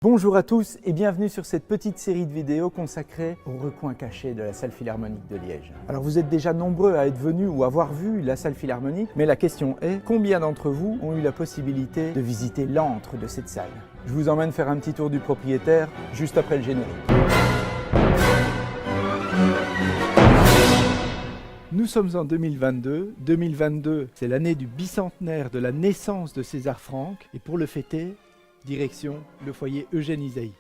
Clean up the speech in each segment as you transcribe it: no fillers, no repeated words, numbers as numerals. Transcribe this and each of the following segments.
Bonjour à tous et bienvenue sur cette petite série de vidéos consacrée aux recoins cachés de la salle philharmonique de Liège. Alors vous êtes déjà nombreux à être venus ou avoir vu la salle philharmonique, mais la question est, combien d'entre vous ont eu la possibilité de visiter l'antre de cette salle? Je vous emmène faire un petit tour du propriétaire juste après le générique. Nous sommes en 2022. 2022, c'est l'année du bicentenaire de la naissance de César Franck et pour le fêter, direction le foyer Eugène Ysaÿe.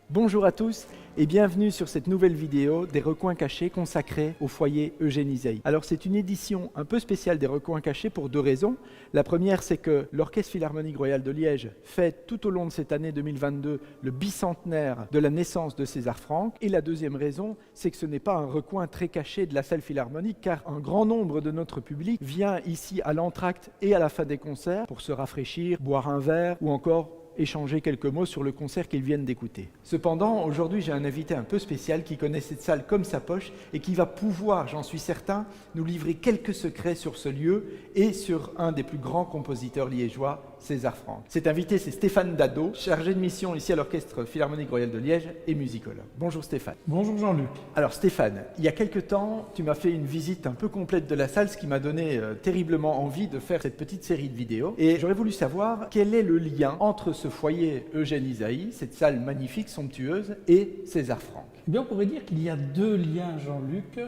Bonjour à tous et bienvenue sur cette nouvelle vidéo des recoins cachés consacrés au foyer Eugène Ysaÿe. Alors c'est une édition un peu spéciale des recoins cachés pour deux raisons. La première, c'est que l'Orchestre Philharmonique Royal de Liège fête tout au long de cette année 2022 le bicentenaire de la naissance de César Franck. Et la deuxième raison, c'est que ce n'est pas un recoin très caché de la salle philharmonique car un grand nombre de notre public vient ici à l'entracte et à la fin des concerts pour se rafraîchir, boire un verre ou encore échanger quelques mots sur le concert qu'ils viennent d'écouter. Cependant, aujourd'hui, j'ai un invité un peu spécial qui connaît cette salle comme sa poche et qui va pouvoir, j'en suis certain, nous livrer quelques secrets sur ce lieu et sur un des plus grands compositeurs liégeois, César Franck. Cet invité, c'est Stéphane Dado, chargé de mission ici à l'Orchestre Philharmonique Royal de Liège et musicologue. Bonjour Stéphane. Bonjour Jean-Luc. Alors Stéphane, il y a quelques temps, tu m'as fait une visite un peu complète de la salle, ce qui m'a donné terriblement envie de faire cette petite série de vidéos. Et j'aurais voulu savoir quel est le lien entre ce foyer Eugène Ysaÿe, cette salle magnifique, somptueuse, et César Franck. Eh bien, on pourrait dire qu'il y a deux liens, Jean-Luc.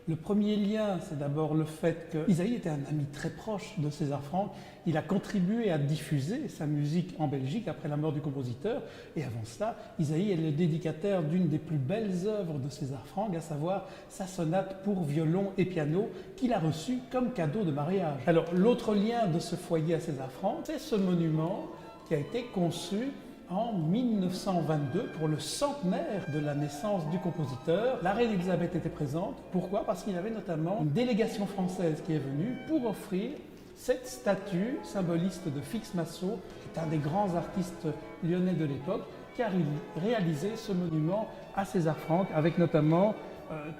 Le premier lien, c'est d'abord le fait que Ysaÿe était un ami très proche de César Franck. Il a contribué à diffuser sa musique en Belgique après la mort du compositeur. Et avant cela, Ysaÿe est le dédicataire d'une des plus belles œuvres de César Franck, à savoir sa sonate pour violon et piano qu'il a reçue comme cadeau de mariage. Alors, l'autre lien de ce foyer à César Franck, c'est ce monument qui a été conçu en 1922 pour le centenaire de la naissance du compositeur. La reine Elisabeth était présente. Pourquoi? Parce qu'il y avait notamment une délégation française qui est venue pour offrir cette statue symboliste de Fix Massot, qui est un des grands artistes lyonnais de l'époque, car il réalisait ce monument à César Franck avec notamment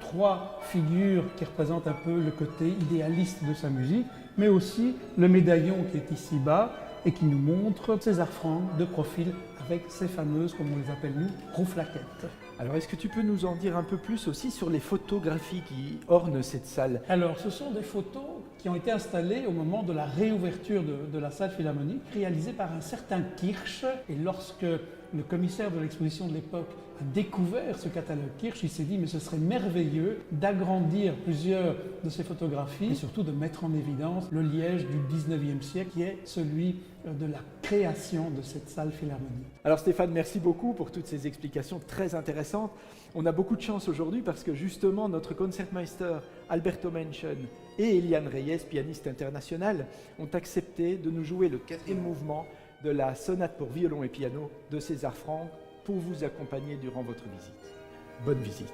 trois figures qui représentent un peu le côté idéaliste de sa musique, mais aussi le médaillon qui est ici bas et qui nous montre César Franck de profil avec ces fameuses, comme on les appelle nous, rouflaquettes. Alors est-ce que tu peux nous en dire un peu plus aussi sur les photographies qui ornent cette salle? Alors ce sont des photos qui ont été installées au moment de la réouverture de la salle philharmonique, réalisées par un certain Kirsch. Et lorsque le commissaire de l'exposition de l'époque a découvert ce catalogue Kirsch, il s'est dit mais ce serait merveilleux d'agrandir plusieurs de ces photographies et surtout de mettre en évidence le Liège du 19e siècle qui est celui de la création de cette salle philharmonique. Alors Stéphane, merci beaucoup pour toutes ces explications très intéressantes. On a beaucoup de chance aujourd'hui parce que justement notre concertmeister Alberto Menchen et Eliane Reyes, pianiste internationale, ont accepté de nous jouer le 4e mouvement de la sonate pour violon et piano de César Franck pour vous accompagner durant votre visite. Bonne visite.